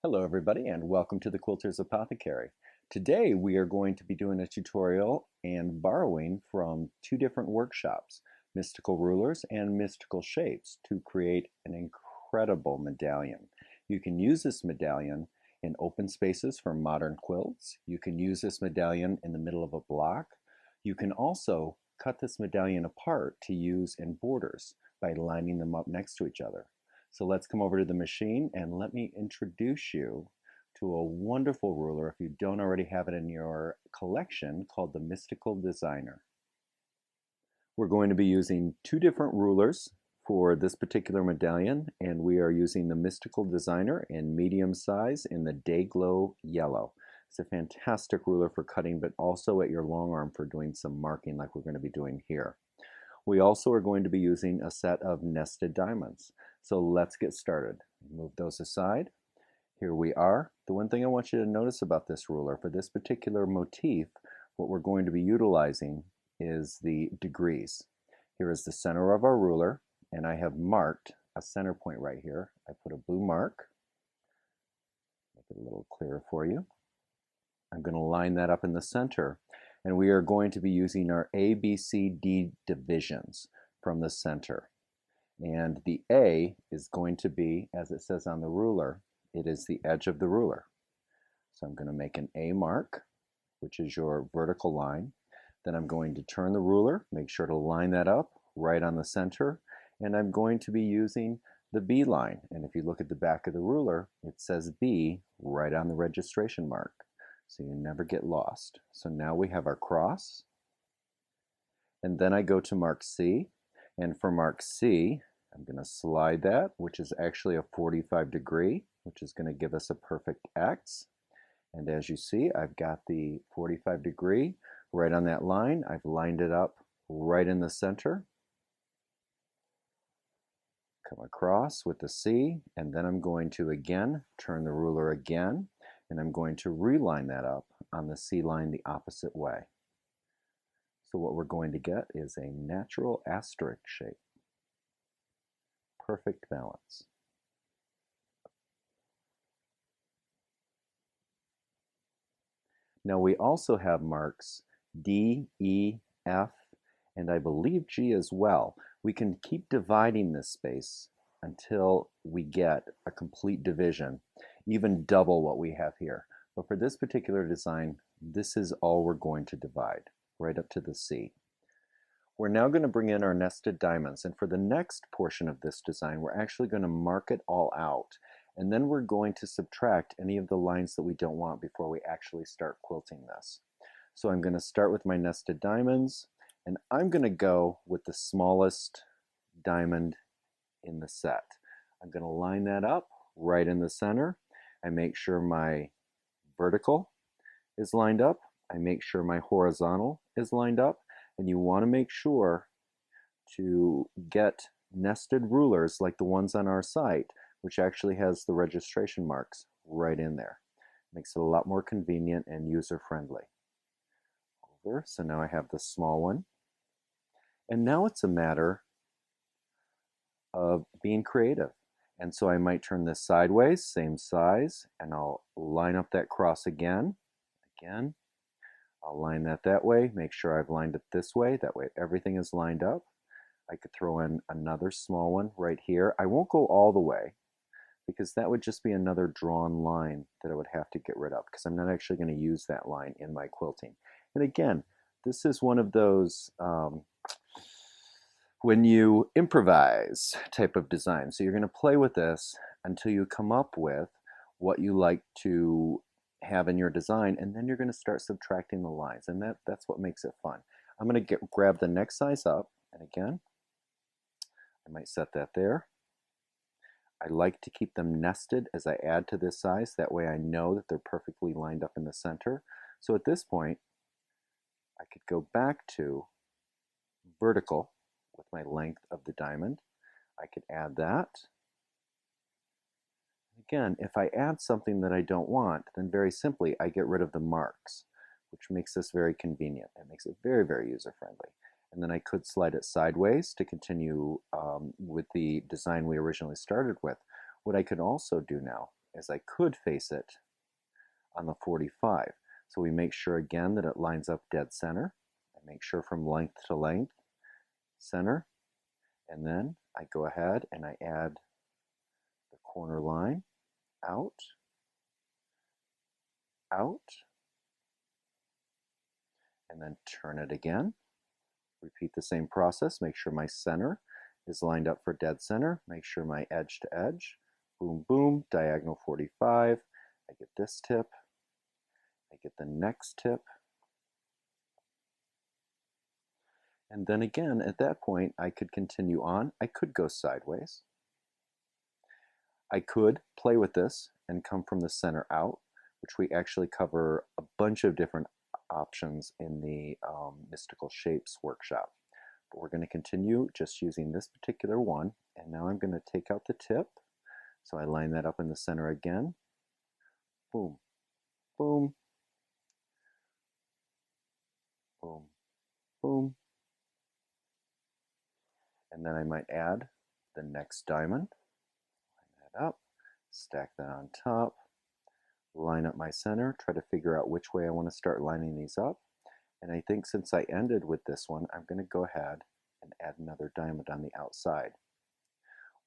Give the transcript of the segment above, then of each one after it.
Hello everybody and welcome to the Quilter's Apothecary. Today we are going to be doing a tutorial and borrowing from two different workshops, Mystical Rulers and Mystical Shapes, to create an incredible medallion. You can use this medallion in open spaces for modern quilts. You can use this medallion in the middle of a block. You can also cut this medallion apart to use in borders by lining them up next to each other. So let's come over to the machine and let me introduce you to a wonderful ruler, if you don't already have it in your collection, called the Mystical Designer. We're going to be using two different rulers for this particular medallion, and we are using the Mystical Designer in medium size in the Day Glow Yellow. It's a fantastic ruler for cutting, but also at your long arm for doing some marking like we're going to be doing here. We also are going to be using a set of nested diamonds. So let's get started. Move those aside. Here we are. The one thing I want you to notice about this ruler, for this particular motif, what we're going to be utilizing is the degrees. Here is the center of our ruler, and I have marked a center point right here. I put a blue mark. Make it a little clearer for you. I'm going to line that up in the center. And we are going to be using our A, B, C, D divisions from the center. And the A is going to be, as it says on the ruler, it is the edge of the ruler. So I'm going to make an A mark, which is your vertical line. Then I'm going to turn the ruler, make sure to line that up right on the center. And I'm going to be using the B line. And if you look at the back of the ruler, it says B right on the registration mark. So you never get lost. So now we have our cross. And then I go to mark C. And for mark C, I'm going to slide that, which is actually a 45 degree, which is going to give us a perfect X. And as you see, I've got the 45 degree right on that line. I've lined it up right in the center. Come across with the C, and then I'm going to again turn the ruler again, and I'm going to reline that up on the C line the opposite way. So what we're going to get is a natural asterisk shape. Perfect balance. Now we also have marks D, E, F, and I believe G as well. We can keep dividing this space until we get a complete division, even double what we have here. But for this particular design, this is all we're going to divide, right up to the C. We're now going to bring in our nested diamonds, and for the next portion of this design, we're actually going to mark it all out, and then we're going to subtract any of the lines that we don't want before we actually start quilting this. So I'm going to start with my nested diamonds, and I'm going to go with the smallest diamond in the set. I'm going to line that up right in the center. I make sure my vertical is lined up. I make sure my horizontal is lined up. And you want to make sure to get nested rulers like the ones on our site, which actually has the registration marks right in there. Makes it a lot more convenient and user-friendly. Over, so now I have the small one. And now it's a matter of being creative. And so I might turn this sideways, same size, and I'll line up that cross again. I'll line that way, make sure I've lined it this way, that way everything is lined up. I could throw in another small one right here. I won't go all the way because that would just be another drawn line that I would have to get rid of because I'm not actually going to use that line in my quilting. And again, this is one of those when you improvise type of design. So you're going to play with this until you come up with what you like to have in your design, and then you're going to start subtracting the lines, and that's what makes it fun. I'm going to grab the next size up, and again, I might set that there. I like to keep them nested as I add to this size. That way I know that they're perfectly lined up in the center. So at this point, I could go back to vertical with my length of the diamond. I could add that. Again, if I add something that I don't want, then very simply I get rid of the marks, which makes this very convenient. It makes it very, very user-friendly. And then I could slide it sideways to continue with the design we originally started with. What I could also do now as I could face it on the 45. So we make sure again that it lines up dead center. I make sure from length to length, center, and then I go ahead and I add the corner line, out, out, and then turn it again. Repeat the same process, make sure my center is lined up for dead center, make sure my edge to edge, boom, boom, diagonal 45, I get this tip, I get the next tip, and then again at that point I could continue on. I could go sideways. I could play with this and come from the center out, which we actually cover a bunch of different options in the Mystical Shapes workshop. But we're going to continue just using this particular one, and now I'm going to take out the tip. So I line that up in the center again. Boom, boom, boom, boom. And then I might add the next diamond. Line that up, stack that on top, line up my center, try to figure out which way I want to start lining these up. And I think since I ended with this one, I'm going to go ahead and add another diamond on the outside.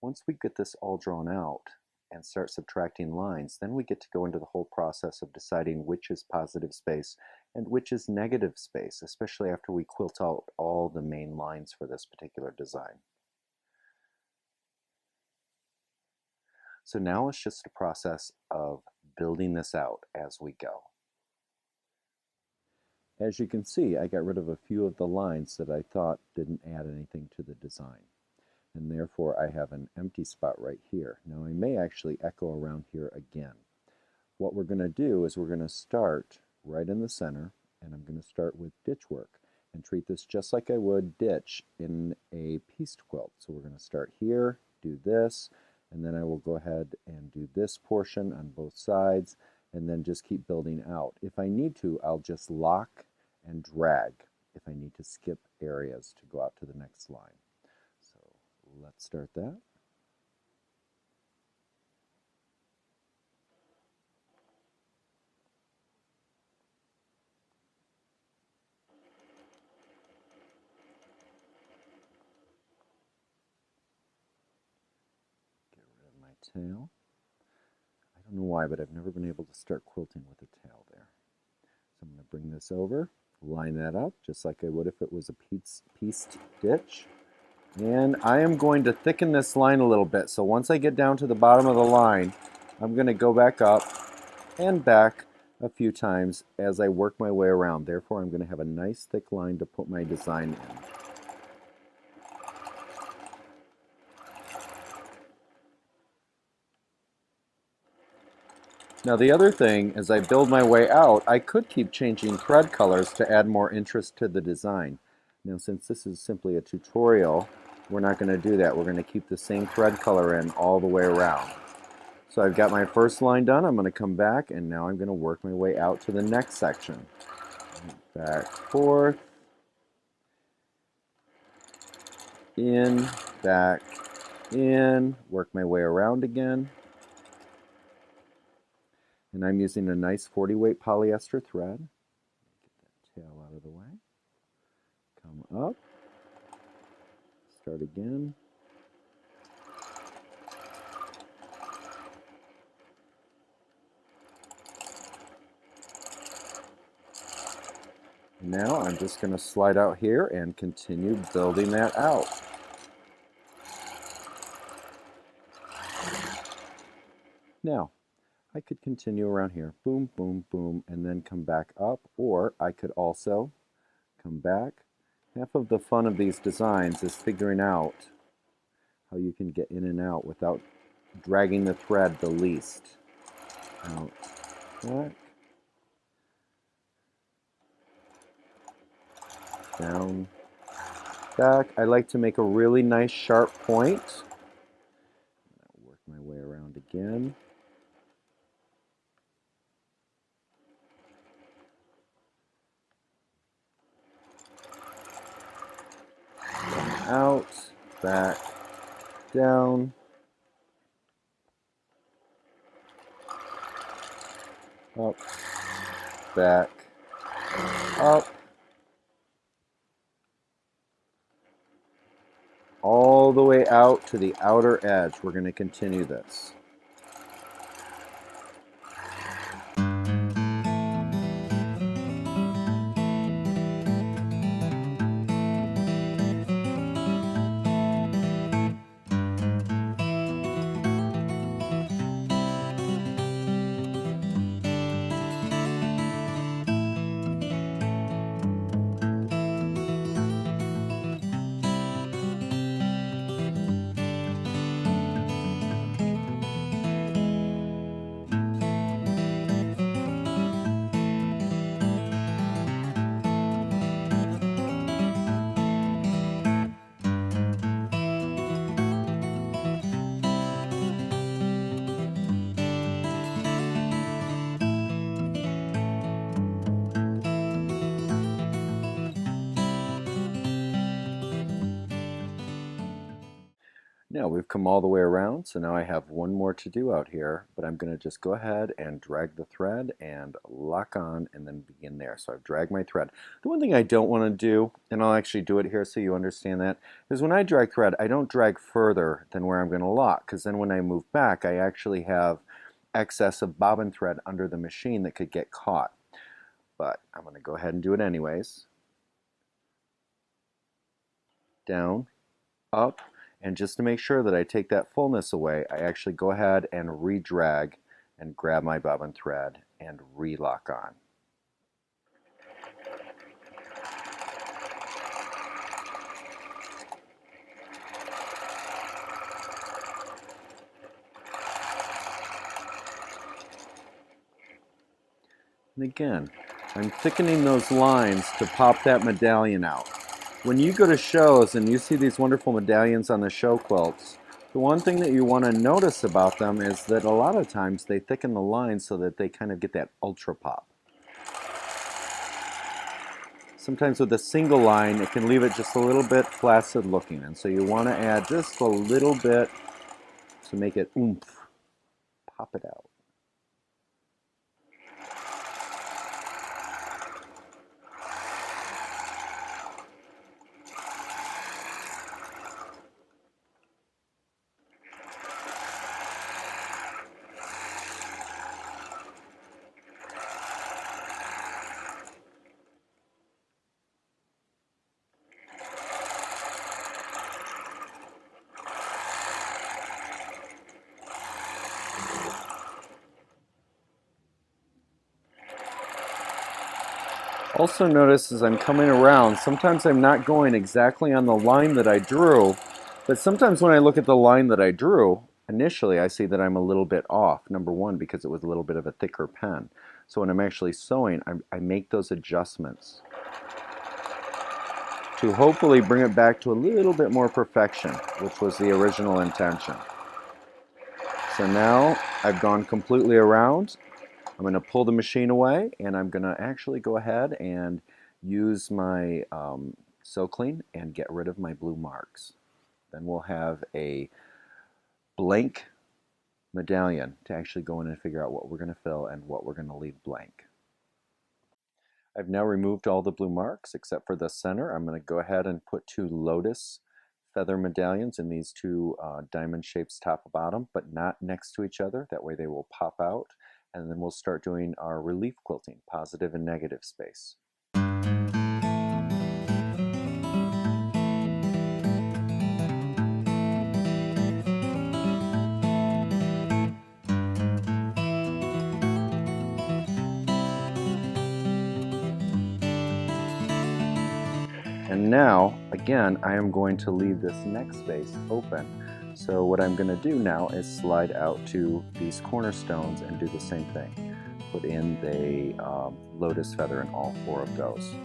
Once we get this all drawn out and start subtracting lines, then we get to go into the whole process of deciding which is positive space and which is negative space, especially after we quilt out all the main lines for this particular design. So now it's just a process of building this out as we go. As you can see, I got rid of a few of the lines that I thought didn't add anything to the design. And therefore I have an empty spot right here. Now I may actually echo around here again. What we're going to do is we're going to start right in the center, and I'm going to start with ditch work and treat this just like I would ditch in a pieced quilt. So we're going to start here, do this, and then I will go ahead and do this portion on both sides, and then just keep building out. If I need to, I'll just lock and drag if I need to skip areas to go out to the next line. So let's start that. Get rid of my tail. I don't know why, but I've never been able to start quilting with a tail there. So I'm going to bring this over, line that up just like I would if it was a pieced ditch. And I am going to thicken this line a little bit. So once I get down to the bottom of the line, I'm going to go back up and back a few times as I work my way around. Therefore, I'm going to have a nice thick line to put my design in. Now the other thing, as I build my way out, I could keep changing thread colors to add more interest to the design. Now since this is simply a tutorial, we're not going to do that. We're going to keep the same thread color in all the way around. So I've got my first line done. I'm going to come back, and now I'm going to work my way out to the next section. Back, forth, in, back, in, work my way around again. And I'm using a nice 40 weight polyester thread. Get that tail out of the way. Come up. Start again. Now I'm just going to slide out here and continue building that out. Now, I could continue around here, boom, boom, boom, and then come back up, or I could also come back. Half of the fun of these designs is figuring out how you can get in and out without dragging the thread the least. Out, back, down, back. I like to make a really nice sharp point. Work my way around again. Out, back, down. up, back, up, all the way out to the outer edge. We're going to continue this. Now we've come all the way around, so now I have one more to do out here, but I'm going to just go ahead and drag the thread and lock on and then begin there. So I've dragged my thread. The one thing I don't want to do, and I'll actually do it here so you understand that, is when I drag thread, I don't drag further than where I'm going to lock, because then when I move back, I actually have excess of bobbin thread under the machine that could get caught. But I'm going to go ahead and do it anyways. Down, up, and just to make sure that I take that fullness away, I actually go ahead and re-drag and grab my bobbin thread and re-lock on. And again, I'm thickening those lines to pop that medallion out. When you go to shows and you see these wonderful medallions on the show quilts, the one thing that you want to notice about them is that a lot of times they thicken the lines so that they kind of get that ultra pop. Sometimes with a single line, it can leave it just a little bit flaccid looking, and so you want to add just a little bit to make it oomph, pop it out. Also notice as I'm coming around, sometimes I'm not going exactly on the line that I drew, but sometimes when I look at the line that I drew, initially I see that I'm a little bit off. Number one, because it was a little bit of a thicker pen. So when I'm actually sewing, I make those adjustments to hopefully bring it back to a little bit more perfection, which was the original intention. So now I've gone completely around. I'm going to pull the machine away, and I'm going to actually go ahead and use my Sew Clean and get rid of my blue marks. Then we'll have a blank medallion to actually go in and figure out what we're going to fill and what we're going to leave blank. I've now removed all the blue marks except for the center. I'm going to go ahead and put 2 lotus feather medallions in these 2 diamond shapes top and bottom, but not next to each other. That way they will pop out. And then we'll start doing our relief quilting, positive and negative space. And now, again, I am going to leave this next space open. So what I'm going to do now is slide out to these cornerstones and do the same thing. Put in the lotus feather in all 4 of those.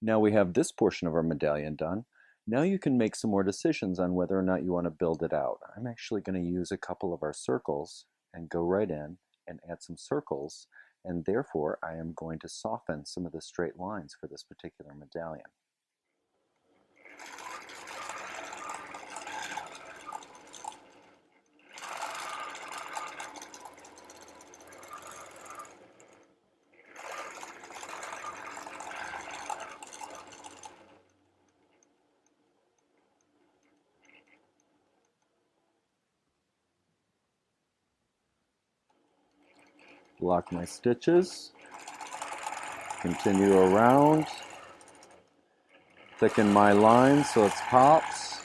Now we have this portion of our medallion done. Now you can make some more decisions on whether or not you want to build it out. I'm actually going to use a couple of our circles and go right in and add some circles, and therefore I am going to soften some of the straight lines for this particular medallion. Lock my stitches, continue around, thicken my line so it pops,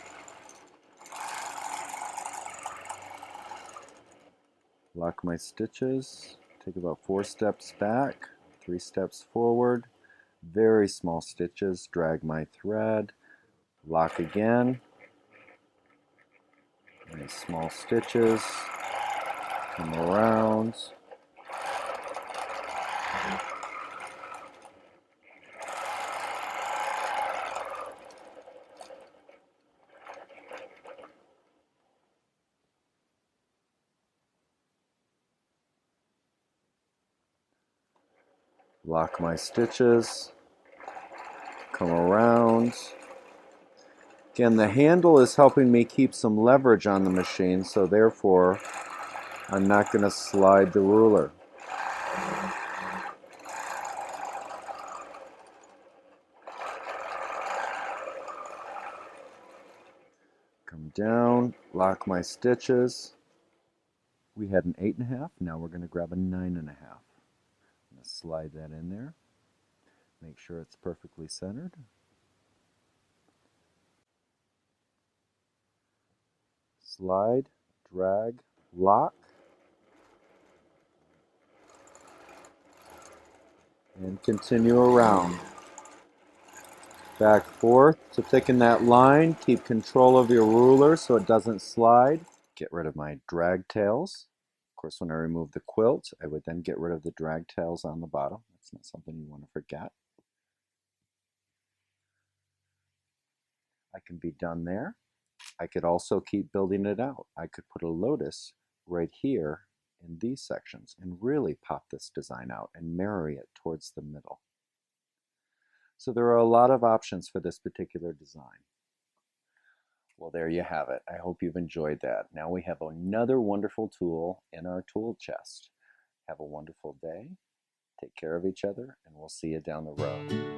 lock my stitches, take about 4 steps back, 3 steps forward, very small stitches, drag my thread, lock again, and small stitches, come around, lock my stitches, come around. Again, the handle is helping me keep some leverage on the machine, so therefore I'm not going to slide the ruler. Come down, lock my stitches. We had an 8.5, now we're going to grab a 9.5. I'm going to slide that in there. Make sure it's perfectly centered. Slide, drag, lock, and continue around. Back forth to thicken that line. Keep control of your ruler so it doesn't slide. Get rid of my drag tails. Of course, when I remove the quilt, I would then get rid of the drag tails on the bottom. That's not something you want to forget. I can be done there. I could also keep building it out. I could put a lotus right here in these sections and really pop this design out and marry it towards the middle. So there are a lot of options for this particular design. Well, there you have it. I hope you've enjoyed that. Now we have another wonderful tool in our tool chest. Have a wonderful day. Take care of each other, and we'll see you down the road.